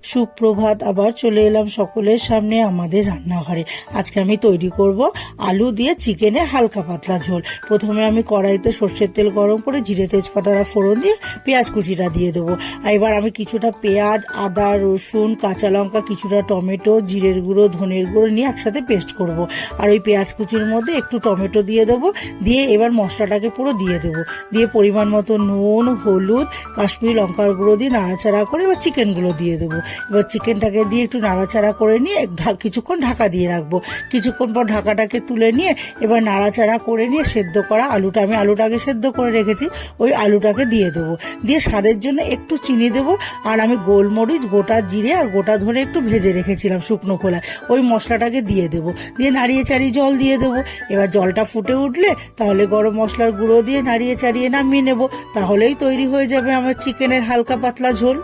সুপ্রভাত, আবার চলে এলাম সকলের সামনে আমাদের রান্নাঘরে। আজকে আমি তৈরি করব আলু দিয়ে চিকেনের হালকা পাতলা ঝোল। প্রথমে আমি কড়াইতে সর্ষের তেল গরম করে জিরে তেজপাতা ফোড়ন দিয়ে পেঁয়াজ কুচিটা দিয়ে দেবো। আর এবার আমি কিছুটা পেঁয়াজ, আদা, রসুন, কাঁচা লঙ্কা, কিছুটা টমেটো, জিরের গুঁড়ো, ধনের গুঁড়ো নিয়ে একসাথে পেস্ট করব। আর ওই পেঁয়াজ কুচির মধ্যে একটু টমেটো দিয়ে দেবো, দিয়ে এবার মশলাটাকে পুরো দিয়ে দেবো। দিয়ে পরিমাণ মতো নুন, হলুদ, কাশ্মীরি লঙ্কার গুঁড়ো দিয়ে নাড়াচাড়া করে এবার চিকেনগুলো দিয়ে দেবো। এবার চিকেনটাকে দিয়ে একটু নাড়াচাড়া করে নিয়ে কিছুক্ষণ ঢাকা দিয়ে রাখবো। কিছুক্ষণ পর ঢাকাটাকে তুলে নিয়ে এবার নাড়াচাড়া করে নিয়ে সেদ্ধ করা আমি আলুটাকে সেদ্ধ করে রেখেছি, ওই আলুটাকে দিয়ে দেবো। দিয়ে স্বাদের জন্য একটু চিনি দেবো। আর আমি গোলমরিচ, গোটা জিরে আর গোটা ধরে একটু ভেজে রেখেছিলাম শুকনো খোলায়, ওই মশলাটাকে দিয়ে দেবো। দিয়ে নাড়িয়ে চাড়িয়ে জল দিয়ে দেবো। এবার জলটা ফুটে উঠলে তাহলে গরম মশলার গুঁড়ো দিয়ে নাড়িয়ে চাড়িয়ে নামিয়ে নেবো। তাহলেই তৈরি হয়ে যাবে আমার চিকেনের হালকা পাতলা ঝোল।